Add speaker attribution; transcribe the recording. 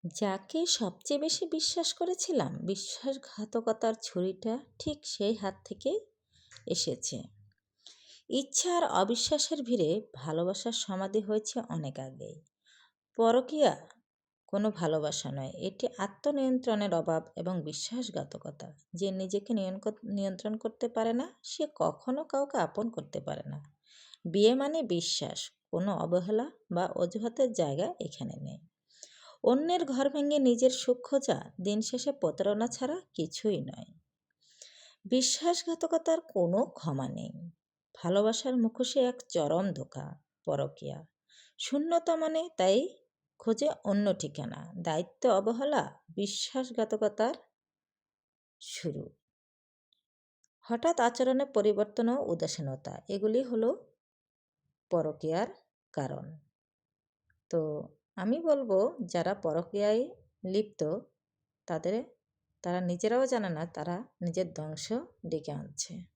Speaker 1: যাকে সবচেয়ে বেশি বিশ্বাস করেছিলাম, বিশ্বাসঘাতকতার ছুরিটা ঠিক সেই হাত থেকেই এসেছে। ইচ্ছা আর অবিশ্বাসের ভিড়ে ভালোবাসার সমাধি হয়েছে অনেক আগেই। পরকীয়া কোনো ভালোবাসা নয়, এটি আত্মনিয়ন্ত্রণের অভাব এবং বিশ্বাসঘাতকতা। যে নিজেকে নিয়ন্ত্রণ করতে পারে না, সে কখনো কাউকে আপন করতে পারে না। বিয়ে মানে বিশ্বাস, কোনো অবহেলা বা অজুহাতের জায়গা এখানে নেই। অন্যের ঘর ভেঙে নিজের সুখ খোঁজা দিন শেষে প্রতারণা ছাড়া কিছুই নয়। বিশ্বাসঘাতকতার কোনো ক্ষমা নেই। ভালোবাসার মুখোশে এক চরম ধোঁকা, পরকীয়া। শূন্যতা মানে তাই খোঁজে অন্য ঠিকানা, দায়িত্ব অবহেলা, বিশ্বাসঘাতকতার শুরু। হঠাৎ আচরণে পরিবর্তন ও উদাসীনতা, এগুলি হলো পরকীয়ার কারণ। তো আমি বলবো, যারা পরকীয়ায় লিপ্ত তারা নিজেরাও জানে না তারা নিজের ধ্বংস ডেকে আনছে।